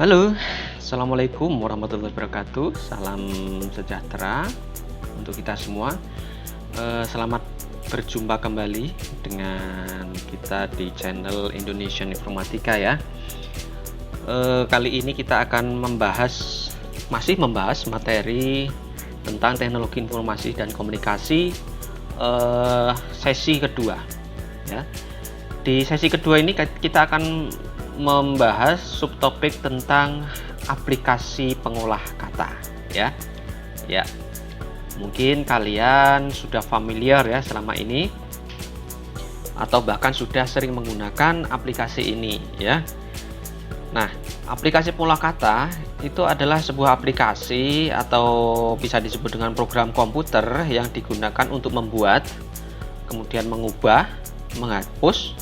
Halo, Assalamualaikum warahmatullahi wabarakatuh. Salam sejahtera untuk kita semua. Selamat berjumpa kembali dengan kita di channel Indonesian Informatika ya. Kali ini kita akan masih membahas materi tentang teknologi informasi dan komunikasi sesi kedua ya. Di sesi kedua ini kita akan membahas subtopik tentang aplikasi pengolah kata ya. Ya. Mungkin kalian sudah familiar ya selama ini atau bahkan sudah sering menggunakan aplikasi ini ya. Nah, aplikasi pengolah kata itu adalah sebuah aplikasi atau bisa disebut dengan program komputer yang digunakan untuk membuat, kemudian mengubah, menghapus,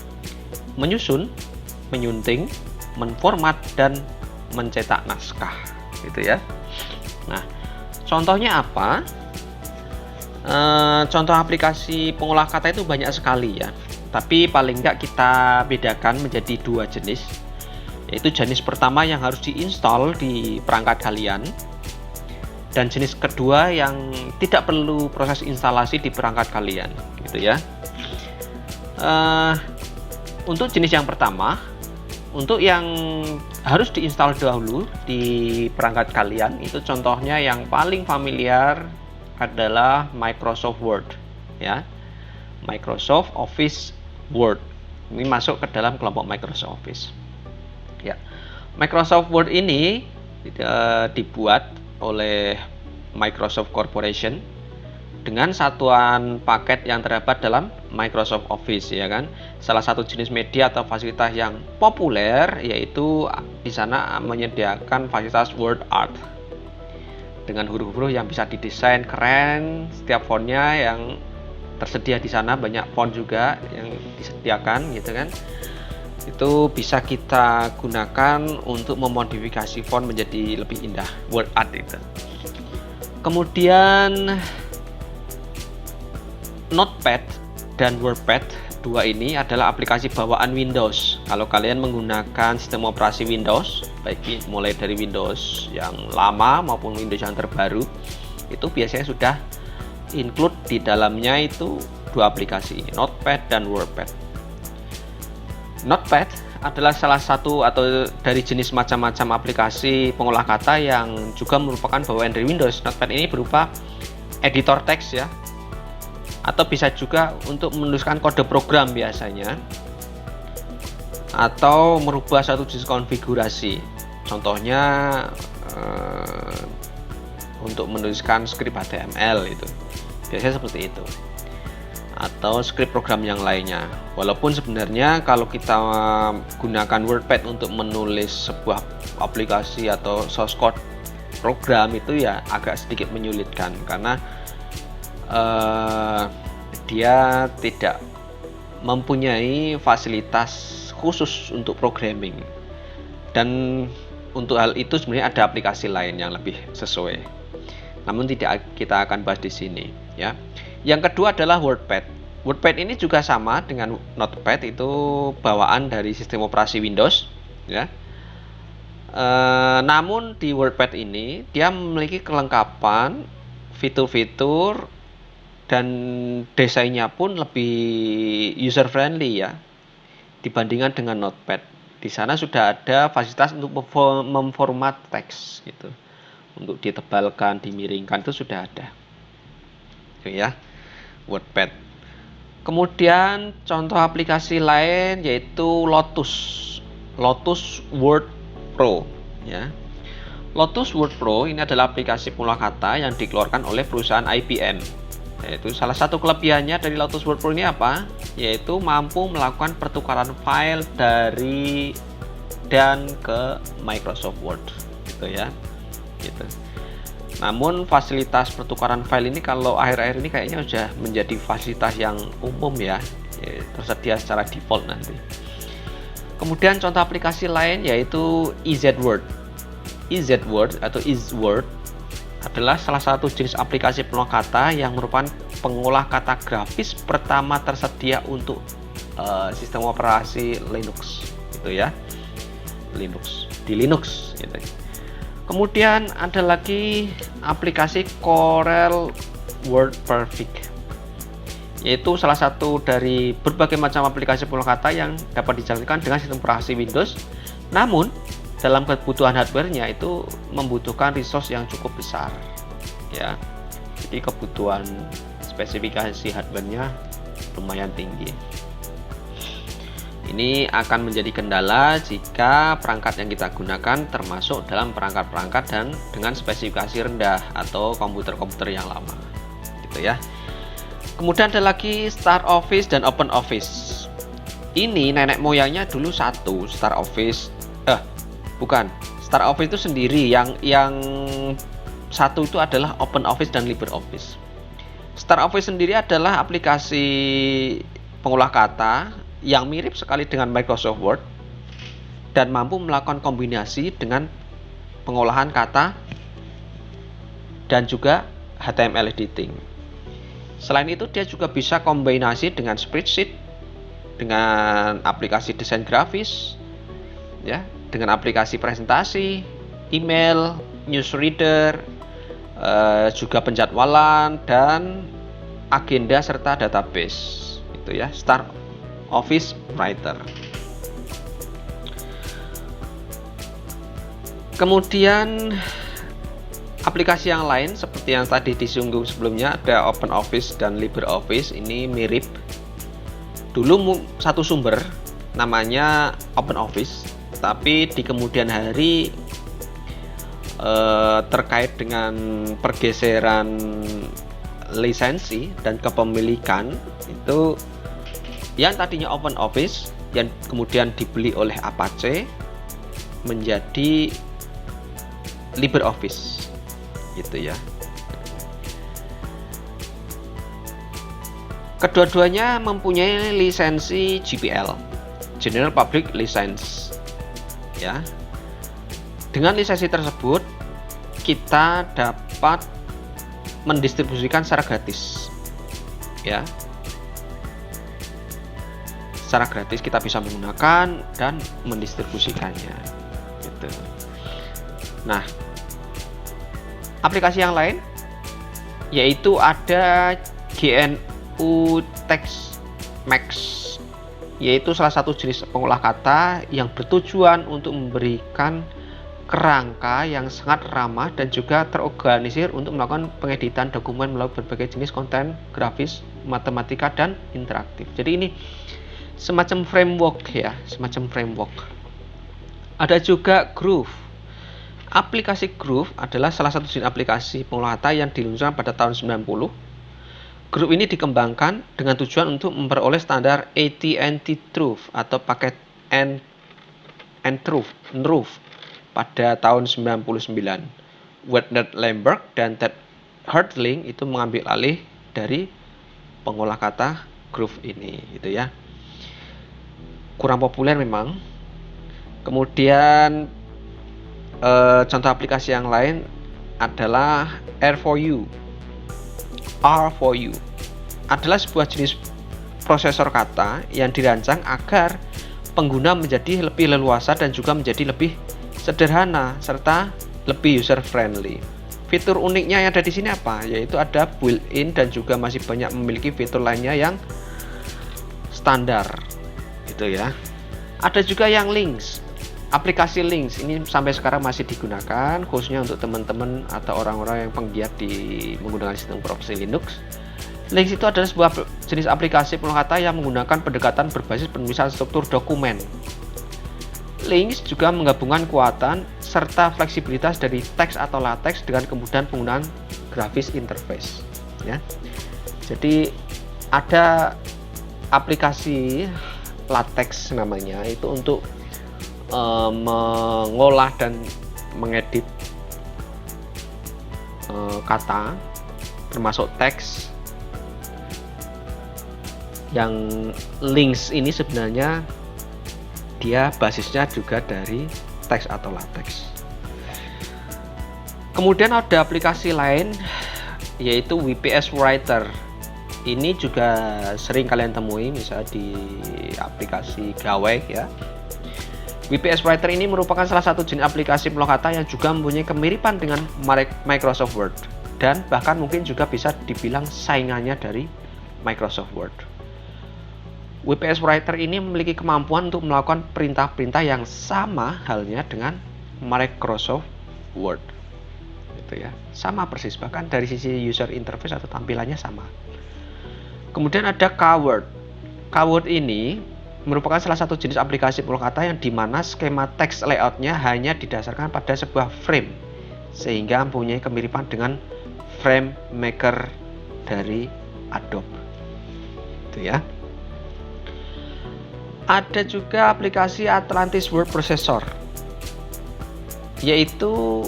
menyusun, menyunting, menformat, dan mencetak naskah gitu ya. Nah, contohnya apa? Contoh aplikasi pengolah kata itu banyak sekali ya, tapi paling nggak kita bedakan menjadi dua jenis, yaitu jenis pertama yang harus diinstal di perangkat kalian, dan jenis kedua yang tidak perlu proses instalasi di perangkat kalian gitu ya. Untuk jenis yang pertama, untuk yang harus diinstal dahulu di perangkat kalian, itu contohnya yang paling familiar adalah Microsoft Word ya. Microsoft Office Word ini masuk ke dalam kelompok Microsoft Office ya. Microsoft Word ini dibuat oleh Microsoft Corporation dengan satuan paket yang terdapat dalam Microsoft Office ya kan. Salah satu jenis media atau fasilitas yang populer yaitu di sana menyediakan fasilitas word art dengan huruf-huruf yang bisa didesain keren, setiap fontnya yang tersedia di sana, banyak font juga yang disediakan gitu kan. Itu bisa kita gunakan untuk memodifikasi font menjadi lebih indah, word art itu. Kemudian Notepad dan WordPad dua ini adalah aplikasi bawaan Windows. Kalau kalian menggunakan sistem operasi Windows, baik mulai dari Windows yang lama maupun Windows yang terbaru, itu biasanya sudah include di dalamnya itu dua aplikasi ini, Notepad dan WordPad. Notepad adalah salah satu atau dari jenis macam-macam aplikasi pengolah kata yang juga merupakan bawaan dari Windows. Notepad ini berupa editor teks ya, atau bisa juga untuk menuliskan kode program biasanya, atau merubah satu jenis konfigurasi. Contohnya untuk menuliskan skrip HTML itu biasanya seperti itu, atau skrip program yang lainnya. Walaupun sebenarnya kalau kita gunakan WordPad untuk menulis sebuah aplikasi atau source code program itu ya agak sedikit menyulitkan karena dia tidak mempunyai fasilitas khusus untuk programming, dan untuk hal itu sebenarnya ada aplikasi lain yang lebih sesuai. Namun tidak kita akan bahas di sini ya. Yang kedua adalah WordPad. WordPad ini juga sama dengan Notepad, itu bawaan dari sistem operasi Windows ya. Namun di WordPad ini dia memiliki kelengkapan fitur-fitur dan desainnya pun lebih user friendly ya dibandingkan dengan Notepad. Di sana sudah ada fasilitas untuk memformat teks gitu, untuk ditebalkan, dimiringkan, itu sudah ada. Itu ya, WordPad. Kemudian contoh aplikasi lain yaitu Lotus Word Pro ya. Lotus Word Pro ini adalah aplikasi pengolah kata yang dikeluarkan oleh perusahaan IBM. Yaitu salah satu kelebihannya dari Lotus Word Pro ini apa? Yaitu mampu melakukan pertukaran file dari dan ke Microsoft Word gitu ya. Gitu. Namun fasilitas pertukaran file ini kalau akhir-akhir ini kayaknya sudah menjadi fasilitas yang umum ya, tersedia secara default nanti. Kemudian contoh aplikasi lain yaitu EasyWord. EasyWord atau EasyWord adalah salah satu jenis aplikasi pengolah kata yang merupakan pengolah kata grafis pertama tersedia untuk sistem operasi Linux gitu ya. Linux. di Linux gitu. Kemudian ada lagi aplikasi Corel Word Perfect, yaitu salah satu dari berbagai macam aplikasi pengolahkata yang dapat dijalankan dengan sistem operasi Windows. Namun dalam kebutuhan hardware-nya itu membutuhkan resource yang cukup besar ya. Jadi kebutuhan spesifikasi hardware-nya lumayan tinggi. Ini akan menjadi kendala jika perangkat yang kita gunakan termasuk dalam perangkat-perangkat dan dengan spesifikasi rendah atau komputer-komputer yang lama gitu ya. Kemudian ada lagi Start Office dan Open Office. Ini nenek moyangnya dulu satu, Start Office. Bukan. Start Office itu sendiri, yang satu itu adalah Open Office dan LibreOffice. Start Office sendiri adalah aplikasi pengolah kata yang mirip sekali dengan Microsoft Word dan mampu melakukan kombinasi dengan pengolahan kata dan juga HTML editing. Selain itu dia juga bisa kombinasi dengan spreadsheet, dengan aplikasi desain grafis, ya, dengan aplikasi presentasi, email, newsreader, juga penjadwalan dan agenda serta database. Itu ya, Start Office Writer. Kemudian aplikasi yang lain seperti yang tadi disinggung sebelumnya, ada Open Office dan LibreOffice. Ini mirip. Dulu satu sumber namanya Open Office, tapi di kemudian hari terkait dengan pergeseran lisensi dan kepemilikan, itu yang tadinya Open Office yang kemudian dibeli oleh Apache menjadi LibreOffice gitu ya. Kedua-duanya mempunyai lisensi GPL, General Public License ya. Dengan lisensi tersebut kita dapat mendistribusikan secara gratis ya. Secara gratis kita bisa menggunakan dan mendistribusikannya gitu. Nah, aplikasi yang lain yaitu ada GNU Text Max, yaitu salah satu jenis pengolah kata yang bertujuan untuk memberikan kerangka yang sangat ramah dan juga terorganisir untuk melakukan pengeditan dokumen melalui berbagai jenis konten grafis, matematika, dan interaktif. Jadi ini semacam framework ya, semacam framework. Ada juga Groove. Aplikasi Groove adalah salah satu jenis aplikasi pengolah kata yang diluncurkan pada tahun 90. Groove ini dikembangkan dengan tujuan untuk memperoleh standar AT&T Truth atau paket Truth pada tahun 99. Werner Lamberg dan Ted Hertling itu mengambil alih dari pengolah kata Groove ini gitu ya. Kurang populer memang. Kemudian contoh aplikasi yang lain adalah R4U. R4U adalah sebuah jenis prosesor kata yang dirancang agar pengguna menjadi lebih leluasa dan juga menjadi lebih sederhana serta lebih user friendly. Fitur uniknya yang ada di sini apa? Yaitu ada built-in dan juga masih banyak memiliki fitur lainnya yang standar. Gitu ya. Ada juga yang Linux. Aplikasi Linux ini sampai sekarang masih digunakan khususnya untuk teman-teman atau orang-orang yang penggiat menggunakan sistem operasi Linux. Linux itu adalah sebuah jenis aplikasi pengolah kata yang menggunakan pendekatan berbasis penulisan struktur dokumen. Linux juga menggabungkan kekuatan serta fleksibilitas dari teks atau latex dengan kemudahan penggunaan grafis interface. Ya. Jadi ada aplikasi latex namanya, itu untuk mengolah dan mengedit kata termasuk teks. Yang Linux ini sebenarnya dia basisnya juga dari teks atau latex. Kemudian ada aplikasi lain yaitu WPS Writer. Ini juga sering kalian temui misalnya di aplikasi Gawai ya. WPS Writer ini merupakan salah satu jenis aplikasi pengolah kata yang juga mempunyai kemiripan dengan Microsoft Word dan bahkan mungkin juga bisa dibilang saingannya dari Microsoft Word. WPS Writer ini memiliki kemampuan untuk melakukan perintah-perintah yang sama halnya dengan Microsoft Word. Gitu ya. Sama persis, bahkan dari sisi user interface atau tampilannya sama. Kemudian ada KWord. KWord ini merupakan salah satu jenis aplikasi pengolah kata yang dimana skema teks layoutnya hanya didasarkan pada sebuah frame sehingga mempunyai kemiripan dengan frame maker dari Adobe. Itu ya. Ada juga aplikasi Atlantis Word Processor, yaitu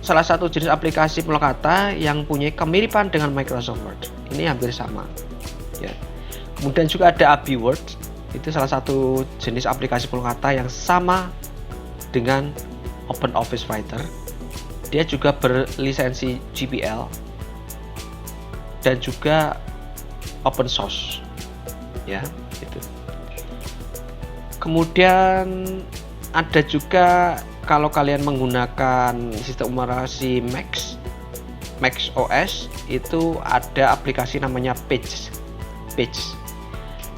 salah satu jenis aplikasi pengolah kata yang punya kemiripan dengan Microsoft Word. Ini hampir sama. Ya. Kemudian juga ada Abi Word, itu salah satu jenis aplikasi pengolah kata yang sama dengan OpenOffice Writer. Dia juga berlisensi GPL dan juga open source. Ya, itu. Kemudian ada juga kalau kalian menggunakan sistem operasi Mac OS, itu ada aplikasi namanya Pages.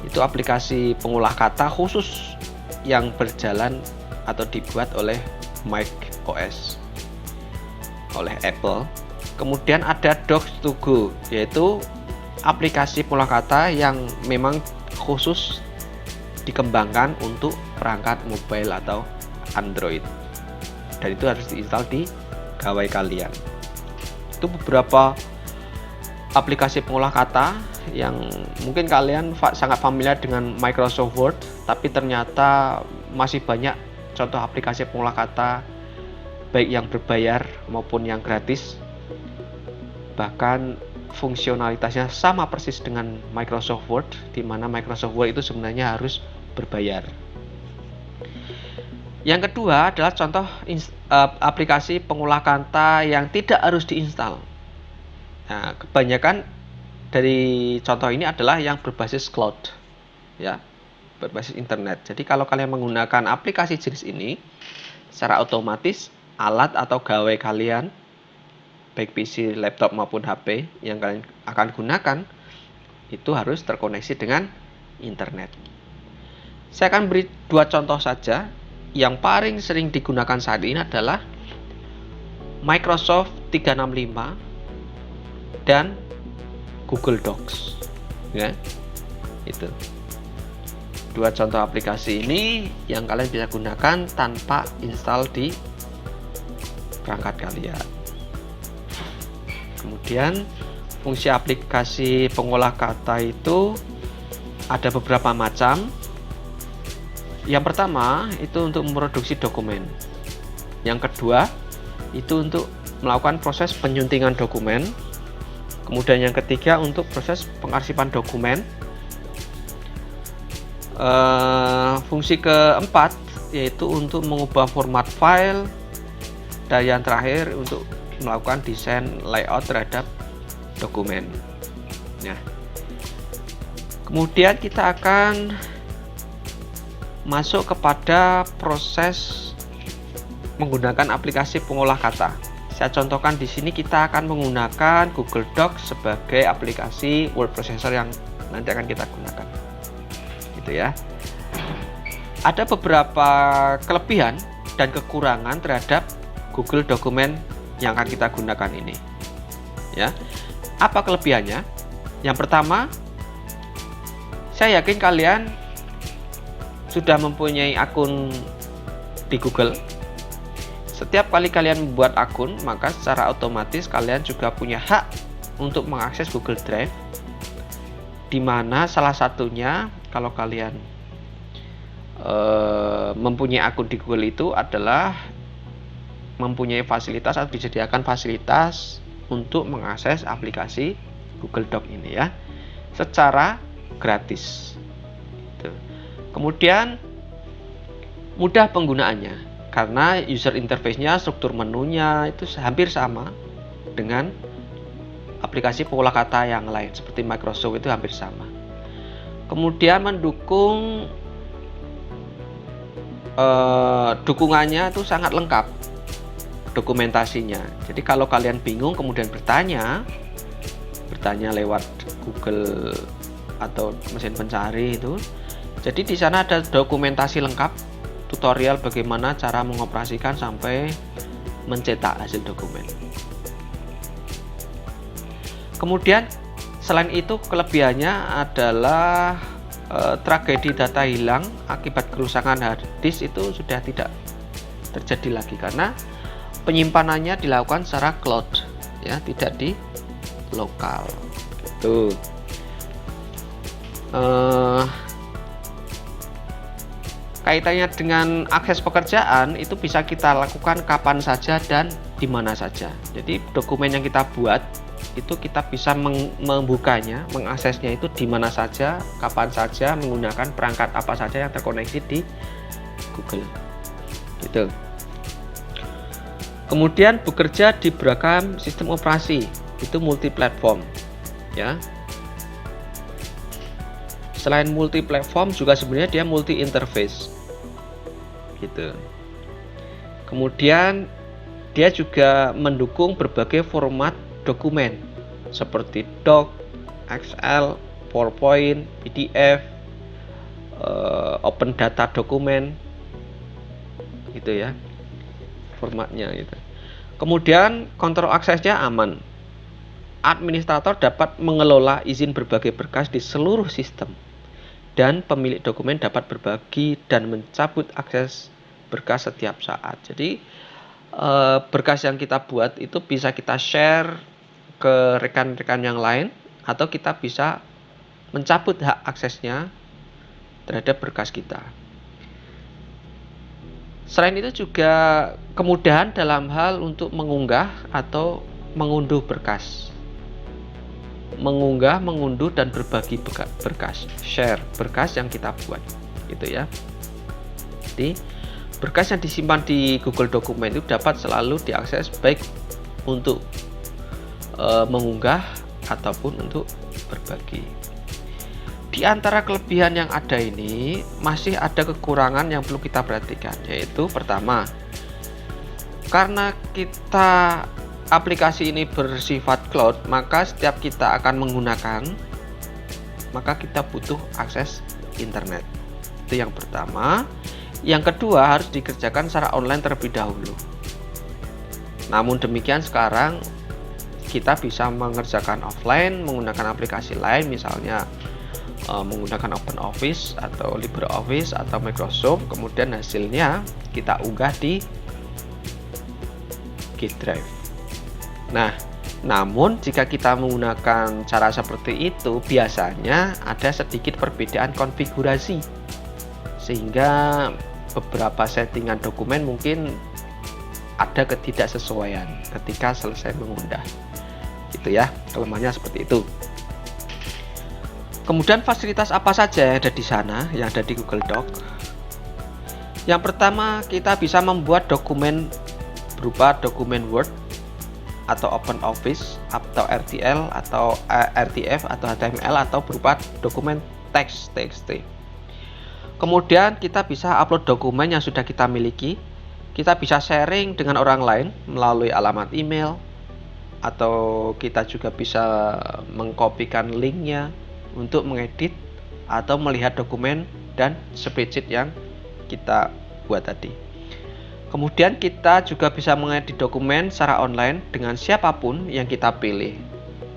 Itu aplikasi pengolah kata khusus yang berjalan atau dibuat oleh Mac OS oleh Apple. Kemudian ada Docs2Go, yaitu aplikasi pengolah kata yang memang khusus dikembangkan untuk perangkat mobile atau Android, dan itu harus diinstal di gawai kalian. Itu beberapa aplikasi pengolah kata yang mungkin kalian sangat familiar dengan Microsoft Word, tapi ternyata masih banyak contoh aplikasi pengolah kata baik yang berbayar maupun yang gratis, bahkan fungsionalitasnya sama persis dengan Microsoft Word, di mana Microsoft Word itu sebenarnya harus berbayar. Yang kedua adalah contoh aplikasi pengolah kata yang tidak harus diinstal. Nah, kebanyakan dari contoh ini adalah yang berbasis cloud, ya, berbasis internet. Jadi kalau kalian menggunakan aplikasi jenis ini, secara otomatis alat atau gawai kalian, baik PC, laptop maupun HP yang kalian akan gunakan, itu harus terkoneksi dengan internet. Saya akan beri dua contoh saja. Yang paling sering digunakan saat ini adalah Microsoft 365 dan Google Docs, ya. Itu dua contoh aplikasi ini yang kalian bisa gunakan tanpa install di perangkat kalian. Kemudian fungsi aplikasi pengolah kata itu ada beberapa macam. Yang pertama itu untuk memproduksi dokumen. Yang kedua itu untuk melakukan proses penyuntingan dokumen. Kemudian yang ketiga untuk proses pengarsipan dokumen. Fungsi keempat yaitu untuk mengubah format file. Dan yang terakhir untuk melakukan desain layout terhadap dokumen. Nah, kemudian kita akan masuk kepada proses menggunakan aplikasi pengolah kata. Saya contohkan di sini kita akan menggunakan Google Docs sebagai aplikasi word processor yang nanti akan kita gunakan. Gitu ya. Ada beberapa kelebihan dan kekurangan terhadap Google Dokumen yang akan kita gunakan ini. Ya. Apa kelebihannya? Yang pertama, saya yakin kalian sudah mempunyai akun di Google. Setiap kali kalian membuat akun, maka secara otomatis kalian juga punya hak untuk mengakses Google Drive, di mana salah satunya kalau kalian mempunyai akun di Google itu adalah mempunyai fasilitas atau disediakan fasilitas untuk mengakses aplikasi Google Doc ini, ya, secara gratis. Kemudian mudah penggunaannya karena user interface-nya, struktur menunya itu hampir sama dengan aplikasi pengolah kata yang lain seperti Microsoft, itu hampir sama. Kemudian mendukung dukungannya itu sangat lengkap dokumentasinya. Jadi kalau kalian bingung kemudian bertanya lewat Google atau mesin pencari itu, jadi di sana ada dokumentasi lengkap, tutorial bagaimana cara mengoperasikan sampai mencetak hasil dokumen. Kemudian selain itu kelebihannya adalah tragedi data hilang akibat kerusakan hard disk itu sudah tidak terjadi lagi karena penyimpanannya dilakukan secara cloud, ya, tidak di lokal. Gitu. Kaitannya dengan akses pekerjaan itu bisa kita lakukan kapan saja dan di mana saja. Jadi dokumen yang kita buat itu kita bisa membukanya, mengaksesnya itu di mana saja, kapan saja, menggunakan perangkat apa saja yang terkoneksi di Google. Gitu. Kemudian bekerja di beragam sistem operasi, itu multi platform, ya. Selain multi platform juga sebenarnya dia multi interface. Gitu. Kemudian dia juga mendukung berbagai format dokumen seperti doc, Excel, PowerPoint, PDF, open data dokumen, gitu ya, formatnya gitu. Kemudian kontrol aksesnya aman. Administrator dapat mengelola izin berbagai berkas di seluruh sistem, dan pemilik dokumen dapat berbagi dan mencabut akses berkas setiap saat. Jadi berkas yang kita buat itu bisa kita share ke rekan-rekan yang lain, atau kita bisa mencabut hak aksesnya terhadap berkas kita. Selain itu juga kemudahan dalam hal untuk mengunggah atau mengunduh berkas. Mengunggah, mengunduh, dan berbagi berkas, share berkas yang kita buat, gitu ya. Jadi berkas yang disimpan di Google Dokumen itu dapat selalu diakses, baik untuk mengunggah ataupun untuk berbagi. Di antara kelebihan yang ada ini masih ada kekurangan yang perlu kita perhatikan, yaitu pertama, karena kita aplikasi ini bersifat cloud, maka setiap kita akan menggunakan, maka kita butuh akses internet. Itu yang pertama. Yang kedua, harus dikerjakan secara online terlebih dahulu. Namun demikian sekarang kita bisa mengerjakan offline menggunakan aplikasi lain, misalnya menggunakan OpenOffice atau LibreOffice atau Microsoft, kemudian hasilnya kita unggah di G Drive. Nah, namun jika kita menggunakan cara seperti itu, biasanya ada sedikit perbedaan konfigurasi, sehingga beberapa settingan dokumen mungkin ada ketidaksesuaian ketika selesai mengunggah. Gitu ya, kelemahannya seperti itu. Kemudian fasilitas apa saja yang ada di sana, yang ada di Google Doc? Yang pertama, kita bisa membuat dokumen berupa dokumen Word atau OpenOffice atau RTL atau RTF atau HTML, atau berupa dokumen teks TXT. Kemudian kita bisa upload dokumen yang sudah kita miliki. Kita bisa sharing dengan orang lain melalui alamat email, atau kita juga bisa mengkopikan linknya untuk mengedit atau melihat dokumen dan spreadsheet yang kita buat tadi. Kemudian kita juga bisa mengedit dokumen secara online dengan siapapun yang kita pilih,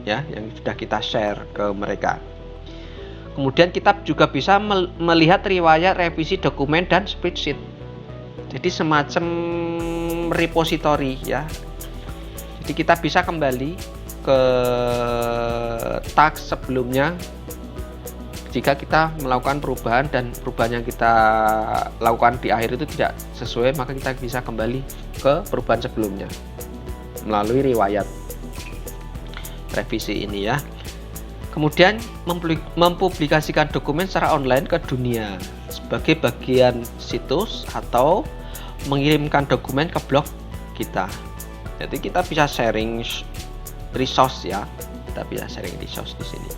ya, yang sudah kita share ke mereka. Kemudian kita juga bisa melihat riwayat revisi dokumen dan spreadsheet. Jadi semacam repository, ya. Jadi kita bisa kembali ke task sebelumnya jika kita melakukan perubahan, dan perubahan yang kita lakukan di akhir itu tidak sesuai, maka kita bisa kembali ke perubahan sebelumnya melalui riwayat revisi ini, ya. Kemudian mempublikasikan dokumen secara online ke dunia sebagai bagian situs, atau mengirimkan dokumen ke blog kita. Jadi kita bisa sharing resource, ya. Kita bisa sharing resource di sini.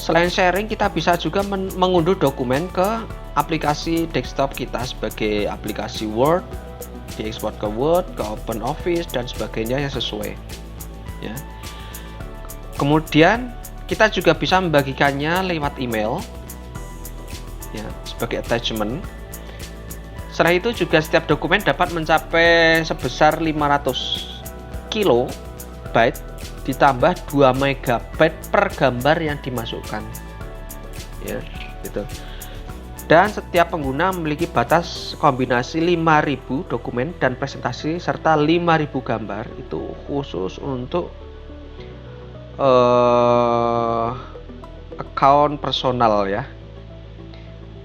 Selain sharing, kita bisa juga mengunduh dokumen ke aplikasi desktop kita sebagai aplikasi Word, diekspor ke Word, ke OpenOffice dan sebagainya yang sesuai. Ya. Kemudian kita juga bisa membagikannya lewat email, ya, sebagai attachment. Setelah itu juga setiap dokumen dapat mencapai sebesar 500 kilobyte ditambah 2 megabyte per gambar yang dimasukkan, ya, gitu. Dan setiap pengguna memiliki batas kombinasi 5.000 dokumen dan presentasi serta 5.000 gambar. Itu khusus untuk account personal, ya.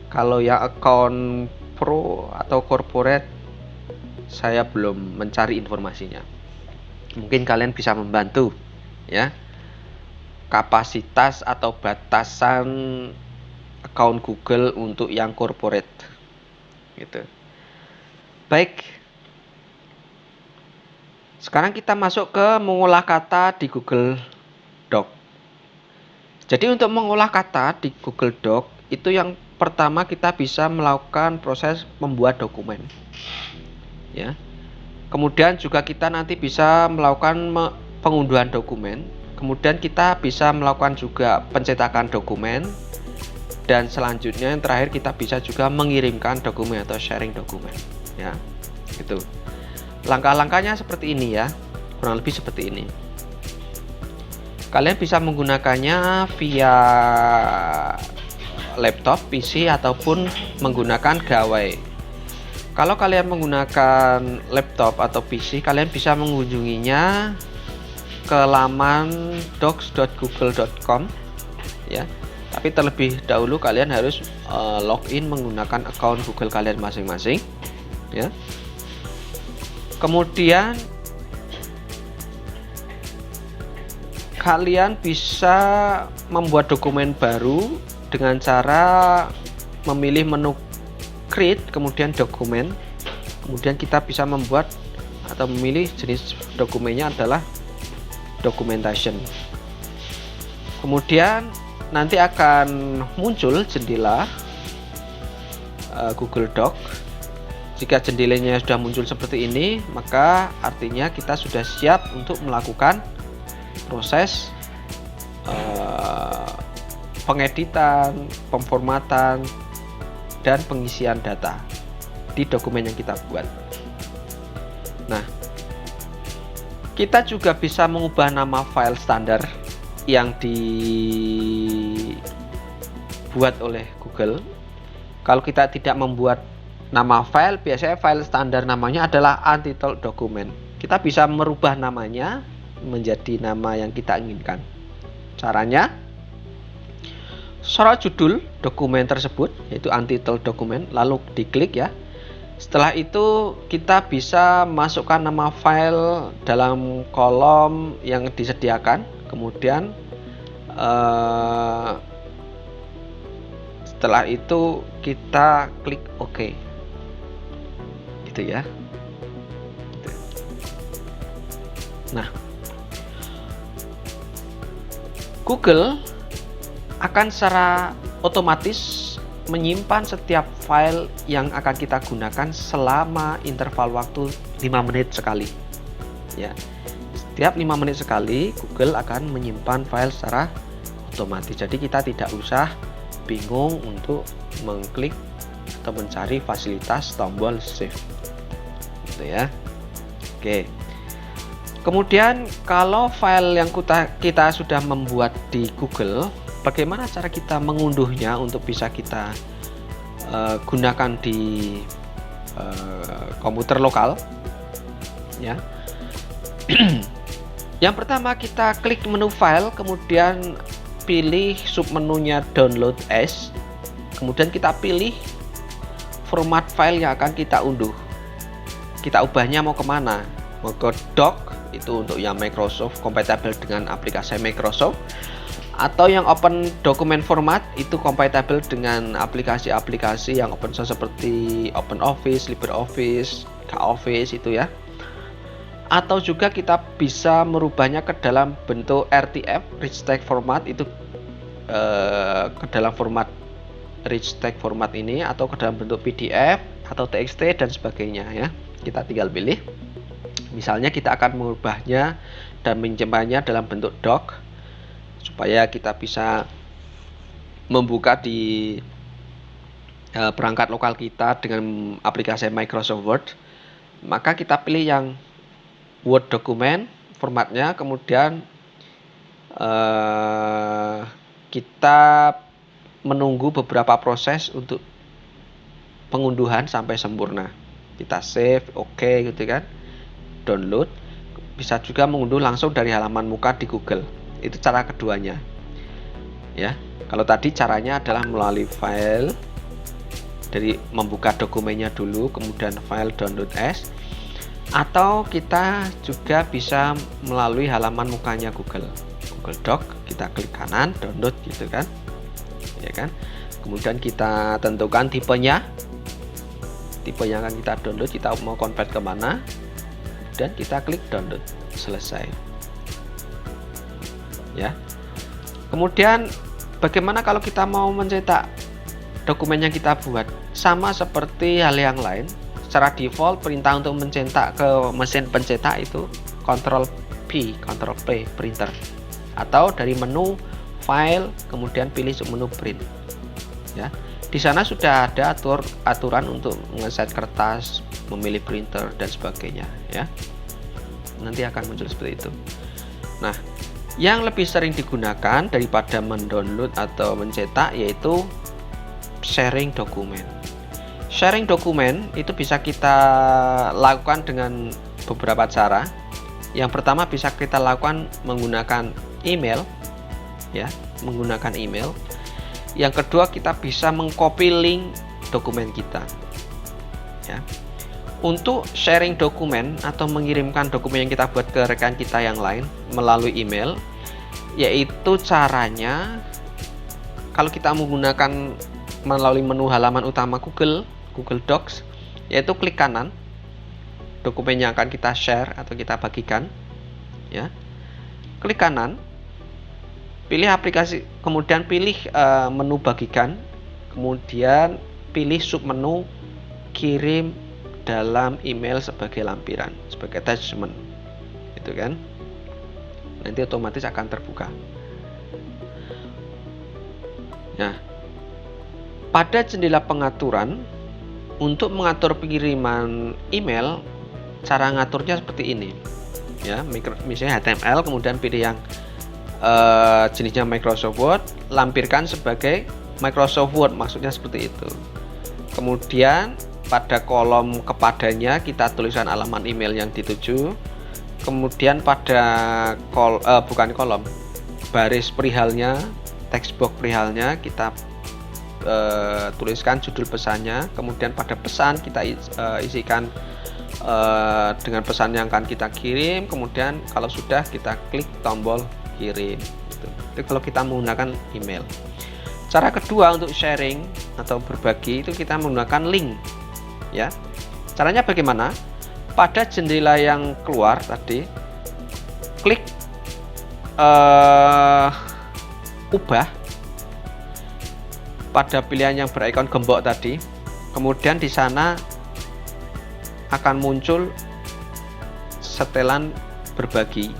Kalau yang account pro atau corporate saya belum mencari informasinya. Mungkin kalian bisa membantu, ya, kapasitas atau batasan account Google untuk yang corporate, gitu. Baik, sekarang kita masuk ke mengolah kata di Google Doc. Jadi untuk mengolah kata di Google Doc itu yang pertama kita bisa melakukan proses membuat dokumen, ya. Kemudian juga kita nanti bisa melakukan pengunduhan dokumen. Kemudian kita bisa melakukan juga pencetakan dokumen. Dan selanjutnya yang terakhir kita bisa juga mengirimkan dokumen atau sharing dokumen, ya. Gitu. Langkah-langkahnya seperti ini, ya. Kurang lebih seperti ini. Kalian bisa menggunakannya via laptop, PC ataupun menggunakan gawai. Kalau kalian menggunakan laptop atau PC, kalian bisa mengunjunginya ke laman docs.google.com, ya. Tapi terlebih dahulu kalian harus login menggunakan account Google kalian masing-masing, ya. Kemudian kalian bisa membuat dokumen baru dengan cara memilih menu create, kemudian dokumen. Kemudian kita bisa membuat atau memilih jenis dokumennya adalah documentation. Kemudian nanti akan muncul jendela Google Doc. Jika jendelanya sudah muncul seperti ini, maka artinya kita sudah siap untuk melakukan proses pengeditan, pemformatan, dan pengisian data di dokumen yang kita buat. Nah, kita juga bisa mengubah nama file standar yang dibuat oleh Google. Kalau kita tidak membuat nama file, biasanya file standar namanya adalah untitled document. Kita bisa merubah namanya menjadi nama yang kita inginkan. Caranya, sorot judul dokumen tersebut, yaitu untitled document, lalu diklik, ya. Setelah itu kita bisa masukkan nama file dalam kolom yang disediakan. Kemudian setelah itu kita klik OK, gitu, ya. Nah, Google akan secara otomatis menyimpan setiap file yang akan kita gunakan selama interval waktu 5 menit sekali, ya. Setiap 5 menit sekali Google akan menyimpan file secara otomatis. Jadi kita tidak usah bingung untuk mengklik atau mencari fasilitas tombol save, gitu, ya. Oke. Kemudian kalau file yang kita sudah membuat di Google, bagaimana cara kita mengunduhnya untuk bisa kita gunakan di komputer lokal, ya. Yang pertama kita klik menu file, kemudian pilih submenunya download as, kemudian kita pilih format file yang akan kita unduh. Kita ubahnya mau kemana? Mau ke doc, itu untuk yang Microsoft, kompatibel dengan aplikasi Microsoft, atau yang open document format, itu kompatibel dengan aplikasi-aplikasi yang open source seperti OpenOffice, LibreOffice, KOffice, itu, ya. Atau juga kita bisa merubahnya ke dalam bentuk RTF, rich text format, itu ke dalam format rich text format ini atau ke dalam bentuk PDF atau TXT dan sebagainya ya. Kita tinggal pilih. Misalnya kita akan mengubahnya dan menyimpannya dalam bentuk doc supaya kita bisa membuka di perangkat lokal kita dengan aplikasi Microsoft Word. Maka kita pilih yang Word dokumen formatnya, kemudian kita menunggu beberapa proses untuk pengunduhan sampai sempurna. Kita save, oke gitu kan, download. Bisa juga mengunduh langsung dari halaman muka di Google. Itu cara keduanya ya. Kalau tadi caranya adalah melalui file, dari membuka dokumennya dulu, kemudian file download as, atau kita juga bisa melalui halaman mukanya Google Doc. Kita klik kanan, download gitu kan, ya kan. Kemudian kita tentukan tipenya, tipe yang akan kita download, kita mau convert kemana, dan kita klik download, selesai ya. Kemudian bagaimana kalau kita mau mencetak dokumen yang kita buat? Sama seperti hal yang lain, secara default perintah untuk mencetak ke mesin pencetak itu Ctrl P, Ctrl P, printer, atau dari menu file kemudian pilih menu print ya. Di sana sudah ada aturan untuk ngeset kertas, memilih printer dan sebagainya ya. Nanti akan muncul seperti itu. Nah, yang lebih sering digunakan daripada mendownload atau mencetak yaitu sharing dokumen. Sharing dokumen itu bisa kita lakukan dengan beberapa cara. Yang pertama bisa kita lakukan menggunakan email ya, menggunakan email. Yang kedua kita bisa mengcopy link dokumen kita ya. Untuk sharing dokumen atau mengirimkan dokumen yang kita buat ke rekan kita yang lain melalui email, yaitu caranya kalau kita menggunakan melalui menu halaman utama Google Docs, yaitu klik kanan dokumen yang akan kita share atau kita bagikan ya. Klik kanan, pilih aplikasi, kemudian pilih menu bagikan, kemudian pilih submenu kirim dalam email sebagai lampiran, sebagai attachment itu kan. Nanti otomatis akan terbuka. Nah, pada jendela pengaturan untuk mengatur pengiriman email, cara ngaturnya seperti ini ya. Misalnya HTML, kemudian pilih yang jenisnya Microsoft Word, lampirkan sebagai Microsoft Word, maksudnya seperti itu. Kemudian pada kolom kepadanya kita tuliskan alamat email yang dituju. Kemudian pada bukan kolom, baris perihalnya, text box perihalnya kita tuliskan judul pesannya. Kemudian pada pesan kita isikan dengan pesan yang akan kita kirim. Kemudian kalau sudah kita klik tombol kirim gitu. Itu kalau kita menggunakan email. Cara kedua untuk sharing atau berbagi itu kita menggunakan link ya. Caranya bagaimana? Pada jendela yang keluar tadi, klik ubah pada pilihan yang berikon gembok tadi. Kemudian di sana akan muncul setelan berbagi.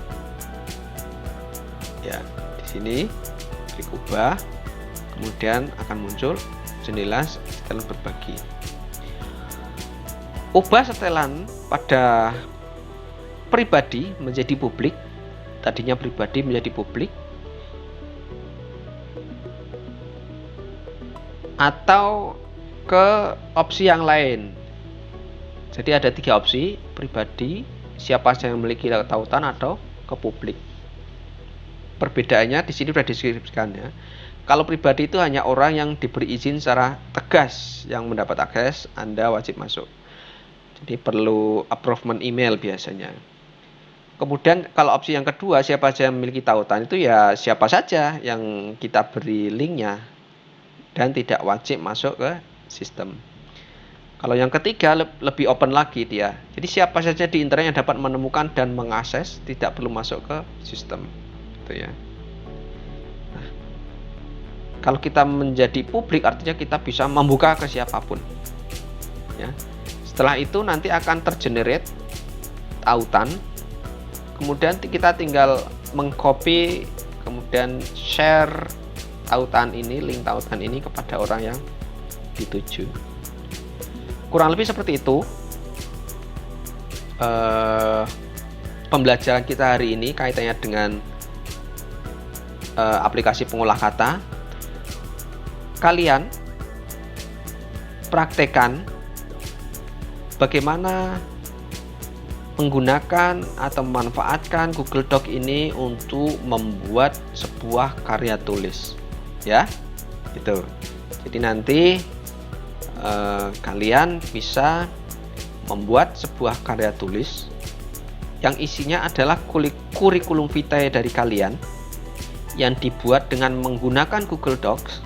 Ya, di sini klik ubah, kemudian akan muncul jendela setelan berbagi. Ubah setelan pada pribadi menjadi publik, tadinya pribadi menjadi publik, atau ke opsi yang lain. Jadi ada 3 opsi: pribadi, siapa saja yang memiliki tautan, atau ke publik. Perbedaannya di sini sudah deskripsikan ya. Kalau pribadi itu hanya orang yang diberi izin secara tegas yang mendapat akses, Anda wajib masuk. Jadi perlu approval email biasanya. Kemudian kalau opsi yang kedua, siapa saja yang memiliki tautan, itu ya siapa saja yang kita beri linknya dan tidak wajib masuk ke sistem. Kalau yang ketiga lebih open lagi dia. Jadi siapa saja di internet yang dapat menemukan dan mengakses, tidak perlu masuk ke sistem. Itu ya. Nah, Kalau kita menjadi publik artinya kita bisa membuka ke siapapun. Ya. Setelah itu nanti akan tergenerate tautan. Kemudian kita tinggal mengcopy, kemudian share tautan ini, link tautan ini kepada orang yang dituju. Kurang lebih seperti itu pembelajaran kita hari ini kaitannya dengan aplikasi pengolah kata. Kalian praktekkan bagaimana menggunakan atau memanfaatkan Google Doc ini untuk membuat sebuah karya tulis, ya, gitu. Jadi nanti kalian bisa membuat sebuah karya tulis yang isinya adalah kurikulum vitae dari kalian yang dibuat dengan menggunakan Google Docs.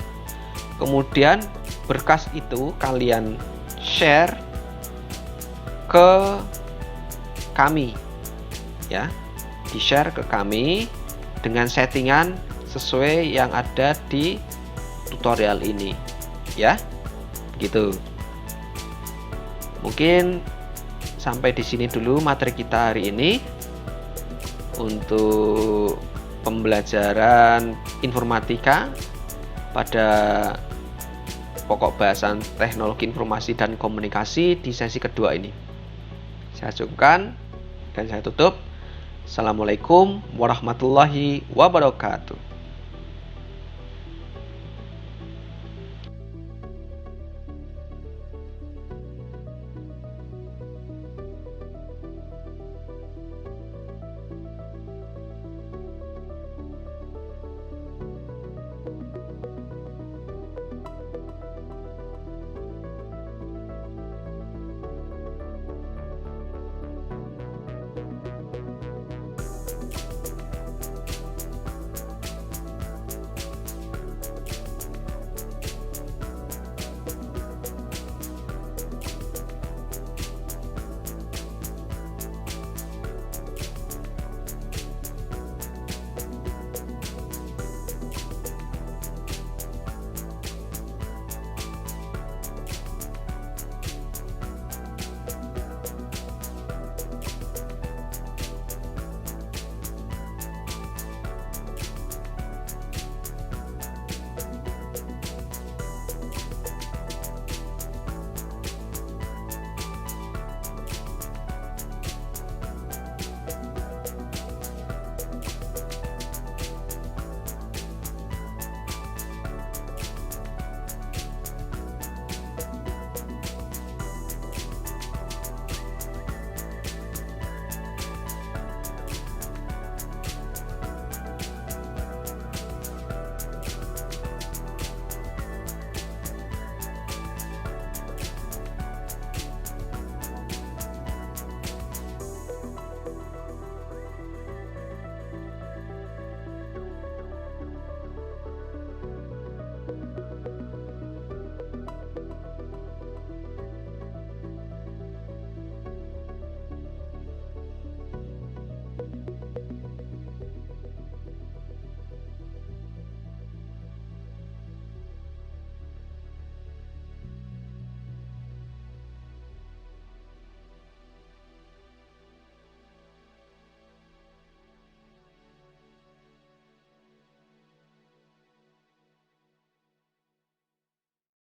Kemudian berkas itu kalian share ke kami, ya, di-share ke kami dengan settingan sesuai yang ada di tutorial ini, ya, gitu. Mungkin sampai di sini dulu materi kita hari ini untuk pembelajaran informatika pada pokok bahasan teknologi informasi dan komunikasi di sesi kedua ini. Saya cukupkan dan saya tutup. Assalamualaikum warahmatullahi wabarakatuh.